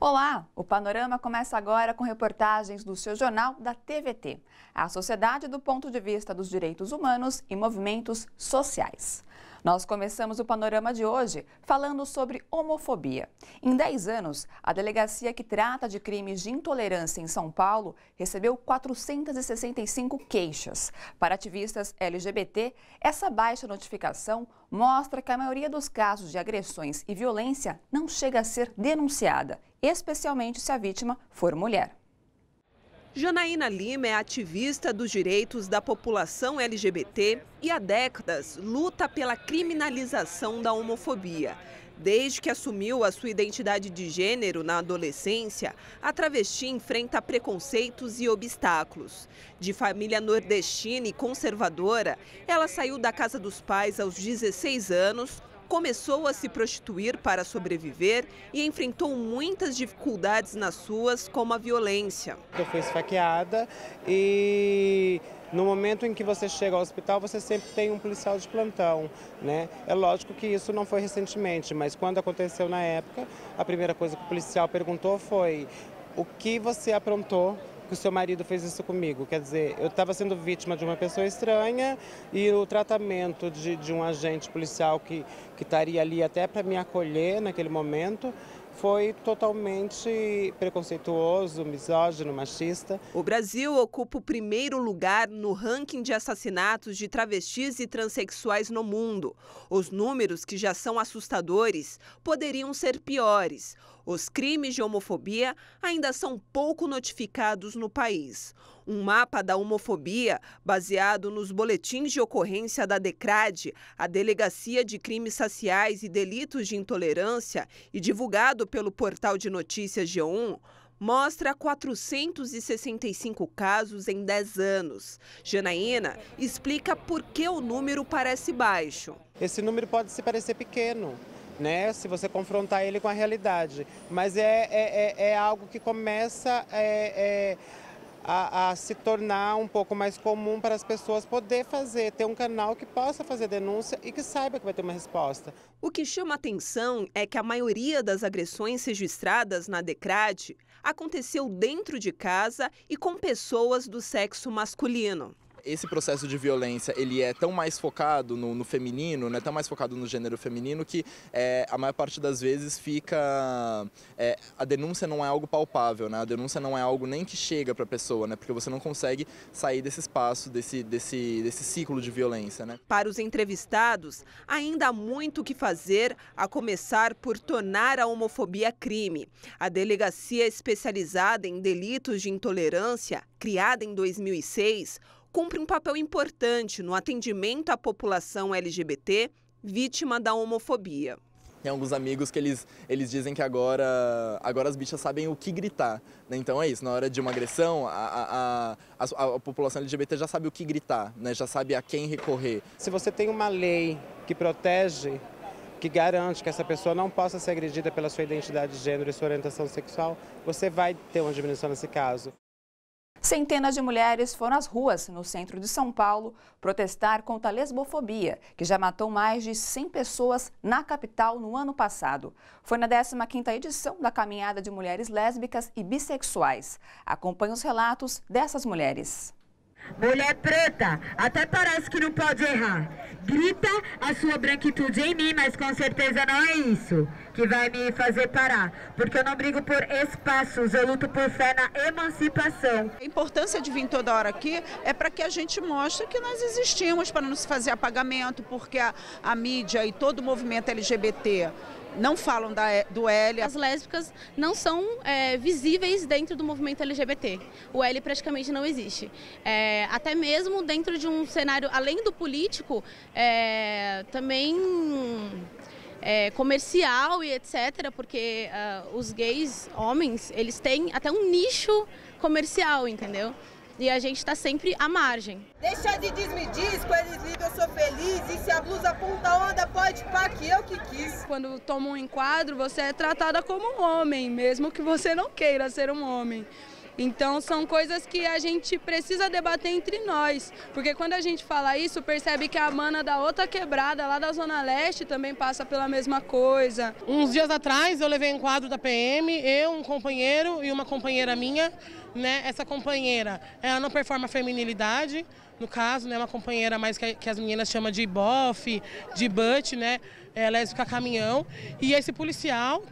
Olá, o Panorama começa agora com reportagens do seu jornal da TVT, a Sociedade do Ponto de Vista dos Direitos Humanos e Movimentos Sociais. Nós começamos o Panorama de hoje falando sobre homofobia. Em 10 anos, a delegacia que trata de crimes de intolerância em São Paulo recebeu 465 queixas. Para ativistas LGBT, essa baixa notificação mostra que a maioria dos casos de agressões e violência não chega a ser denunciada, especialmente se a vítima for mulher. Janaína Lima é ativista dos direitos da população LGBT e há décadas luta pela criminalização da homofobia. Desde que assumiu a sua identidade de gênero na adolescência, a travesti enfrenta preconceitos e obstáculos. De família nordestina e conservadora, ela saiu da casa dos pais aos 16 anos, começou a se prostituir para sobreviver e enfrentou muitas dificuldades nas ruas, como a violência. Eu fui esfaqueada e no momento em que você chega ao hospital, você sempre tem um policial de plantão, né? É lógico que isso não foi recentemente, mas quando aconteceu na época, a primeira coisa que o policial perguntou foi: o que você aprontou que o seu marido fez isso comigo? Quer dizer, eu estava sendo vítima de uma pessoa estranha e o tratamento de um agente policial que estaria ali até para me acolher naquele momento foi totalmente preconceituoso, misógino, machista. O Brasil ocupa o primeiro lugar no ranking de assassinatos de travestis e transexuais no mundo. Os números, que já são assustadores, poderiam ser piores. Os crimes de homofobia ainda são pouco notificados no país. Um mapa da homofobia, baseado nos boletins de ocorrência da DECRAD, a Delegacia de Crimes Raciais e Delitos de Intolerância, e divulgado pelo portal de notícias G1, mostra 465 casos em 10 anos. Janaína explica por que o número parece baixo. Esse número pode se parecer pequeno, né, se você confrontar ele com a realidade, mas é algo que começa a se tornar um pouco mais comum para as pessoas poder ter um canal que possa fazer denúncia e que saiba que vai ter uma resposta. O que chama atenção é que a maioria das agressões registradas na DECRAD aconteceu dentro de casa e com pessoas do sexo masculino. Esse processo de violência, ele é tão mais focado no feminino, né, tão mais focado no gênero feminino, que a maior parte das vezes fica... a denúncia não é algo palpável, né? A denúncia não é algo nem que chega para a pessoa, né? Porque você não consegue sair desse espaço, desse ciclo de violência, né? Para os entrevistados, ainda há muito o que fazer, a começar por tornar a homofobia crime. A delegacia especializada em delitos de intolerância, criada em 2006, cumpre um papel importante no atendimento à população LGBT vítima da homofobia. Tem alguns amigos que eles dizem que agora as bichas sabem o que gritar, né? Então é isso, na hora de uma agressão, a população LGBT já sabe o que gritar, né? Já sabe a quem recorrer. Se você tem uma lei que protege, que garante que essa pessoa não possa ser agredida pela sua identidade de gênero e sua orientação sexual, você vai ter uma diminuição nesse caso. Centenas de mulheres foram às ruas, no centro de São Paulo, protestar contra a lesbofobia, que já matou mais de 100 pessoas na capital no ano passado. Foi na 15ª edição da Caminhada de Mulheres Lésbicas e Bissexuais. Acompanhe os relatos dessas mulheres. Mulher preta, até parece que não pode errar. Grita a sua branquitude em mim, mas com certeza não é isso que vai me fazer parar. Porque eu não brigo por espaços, eu luto por fé na emancipação. A importância de vir toda hora aqui é para que a gente mostre que nós existimos, para não se fazer apagamento, porque a mídia e todo o movimento LGBT não falam do L. As lésbicas não são visíveis dentro do movimento LGBT. O L praticamente não existe. Até mesmo dentro de um cenário, além do político, também comercial e etc. Porque os gays, homens, eles têm até um nicho comercial, entendeu? E a gente está sempre à margem. Deixa de diz-me-diz, com eles ligam, eu sou feliz. E se a blusa aponta onda, pode pá, que eu que quis. Quando toma um enquadro, você é tratada como um homem, mesmo que você não queira ser um homem. Então são coisas que a gente precisa debater entre nós, porque quando a gente fala isso, percebe que a mana da outra quebrada, lá da Zona Leste, também passa pela mesma coisa. Uns dias atrás eu levei um quadro da PM, eu, um companheiro e uma companheira minha, né? Essa companheira, ela não performa feminilidade, no caso, né? Uma companheira mais que as meninas chamam de bofe, de butt, né? Lésbica caminhão, e esse policial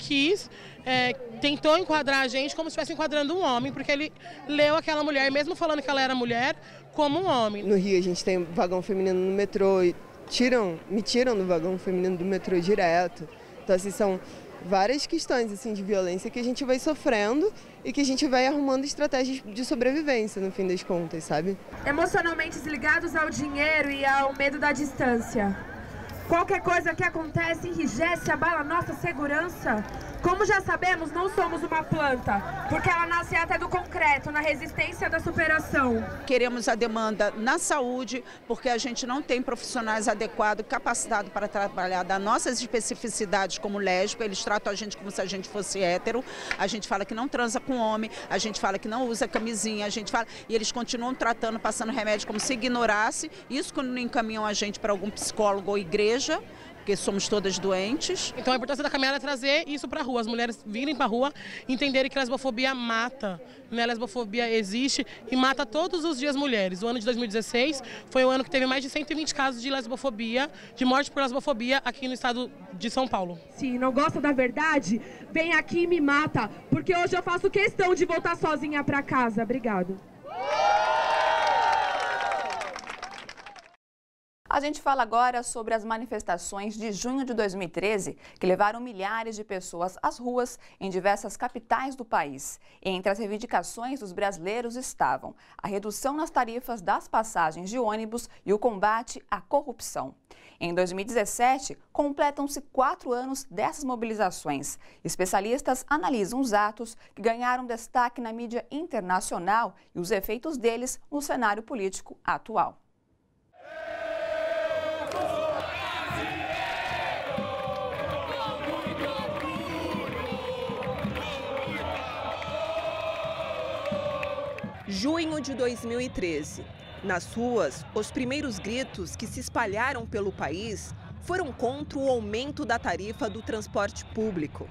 tentou enquadrar a gente como se estivesse enquadrando um homem, porque ele leu aquela mulher, mesmo falando que ela era mulher, como um homem. No Rio a gente tem vagão feminino no metrô e me tiram do vagão feminino do metrô direto. Então assim, são várias questões assim, de violência que a gente vai sofrendo e que a gente vai arrumando estratégias de sobrevivência no fim das contas, sabe? Emocionalmente ligados ao dinheiro e ao medo da distância. Qualquer coisa que acontece enrijece, abala a nossa segurança. Como já sabemos, não somos uma planta, porque ela nasce até do concreto, na resistência da superação. Queremos a demanda na saúde, porque a gente não tem profissionais adequados, capacitados para trabalhar das nossas especificidades como lésbica. Eles tratam a gente como se a gente fosse hétero. A gente fala que não transa com homem, a gente fala que não usa camisinha, e eles continuam tratando, passando remédio como se ignorasse. Isso quando não encaminham a gente para algum psicólogo ou igreja, porque somos todas doentes. Então a importância da caminhada é trazer isso para a rua, as mulheres virem para a rua, entenderem que a lesbofobia mata, né? A lesbofobia existe e mata todos os dias mulheres. O ano de 2016 foi o ano que teve mais de 120 casos de lesbofobia, de morte por lesbofobia aqui no estado de São Paulo. Se não gosta da verdade, vem aqui e me mata, porque hoje eu faço questão de voltar sozinha para casa. Obrigado. A gente fala agora sobre as manifestações de junho de 2013, que levaram milhares de pessoas às ruas em diversas capitais do país. Entre as reivindicações dos brasileiros estavam a redução nas tarifas das passagens de ônibus e o combate à corrupção. Em 2017, completam-se 4 anos dessas mobilizações. Especialistas analisam os atos que ganharam destaque na mídia internacional e os efeitos deles no cenário político atual. Junho de 2013. Nas ruas, os primeiros gritos que se espalharam pelo país foram contra o aumento da tarifa do transporte público.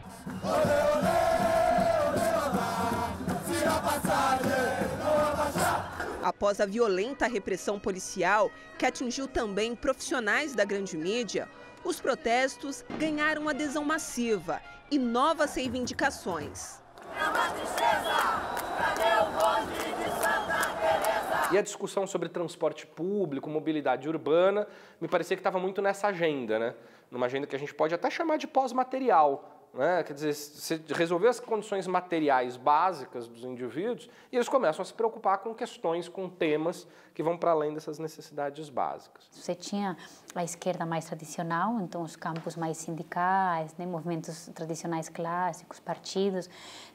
Após a violenta repressão policial, que atingiu também profissionais da grande mídia, os protestos ganharam adesão massiva e novas reivindicações. É uma tristeza! Cadê o bonde de Santa Teresa? E a discussão sobre transporte público, mobilidade urbana, me parecia que estava muito nessa agenda, né? Numa agenda que a gente pode até chamar de pós-material. Né? Quer dizer, você resolver as condições materiais básicas dos indivíduos e eles começam a se preocupar com questões, com temas que vão para além dessas necessidades básicas. Você tinha a esquerda mais tradicional, então os campos mais sindicais, né? Movimentos tradicionais clássicos, partidos.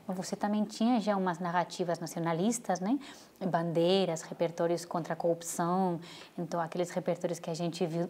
Mas você também tinha já umas narrativas nacionalistas, né? Bandeiras, repertórios contra a corrupção. Então, aqueles repertórios que a gente viu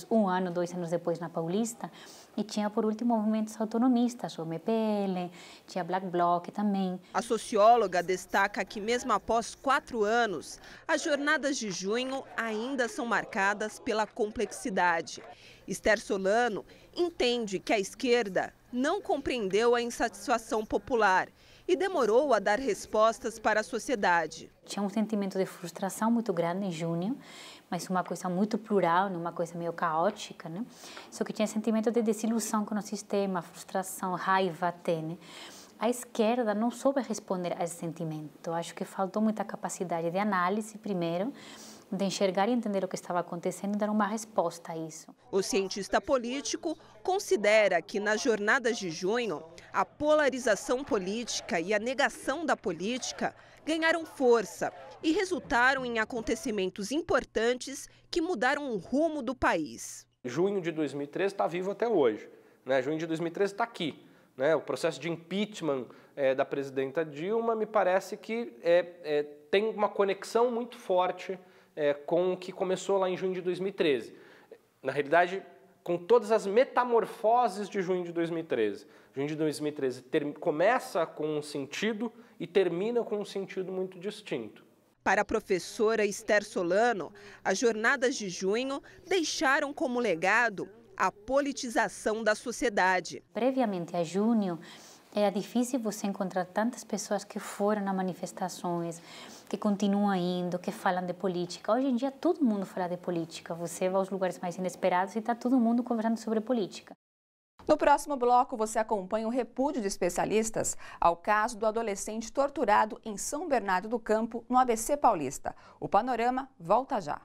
um ano, 2 anos depois na Paulista. E tinha, por último, movimentos autonomistas, o MPL, tinha Black Bloc também. A socióloga destaca que, mesmo após 4 anos, as jornadas de junho ainda são marcadas pela complexidade. Esther Solano entende que a esquerda não compreendeu a insatisfação popular e demorou a dar respostas para a sociedade. Tinha um sentimento de frustração muito grande em junho, mas uma coisa muito plural, uma coisa meio caótica, né? Só que tinha sentimento de desilusão com o sistema, frustração, raiva até, né? A esquerda não soube responder a esse sentimento. Eu acho que faltou muita capacidade de análise, primeiro, de enxergar e entender o que estava acontecendo e dar uma resposta a isso. O cientista político considera que nas jornadas de junho, a polarização política e a negação da política ganharam força e resultaram em acontecimentos importantes que mudaram o rumo do país. Junho de 2013 está vivo até hoje, né? Junho de 2013 está aqui. Né? O processo de impeachment da presidenta Dilma me parece que tem uma conexão muito forte com o que começou lá em junho de 2013. Na realidade, com todas as metamorfoses de junho de 2013. Junho de 2013 começa com um sentido e termina com um sentido muito distinto. Para a professora Esther Solano, as jornadas de junho deixaram como legado a politização da sociedade. Previamente a junho, era difícil você encontrar tantas pessoas que foram a manifestações, que continuam indo, que falam de política. Hoje em dia todo mundo fala de política. Você vai aos lugares mais inesperados e está todo mundo conversando sobre política. No próximo bloco, você acompanha o repúdio de especialistas ao caso do adolescente torturado em São Bernardo do Campo, no ABC Paulista. O Panorama volta já.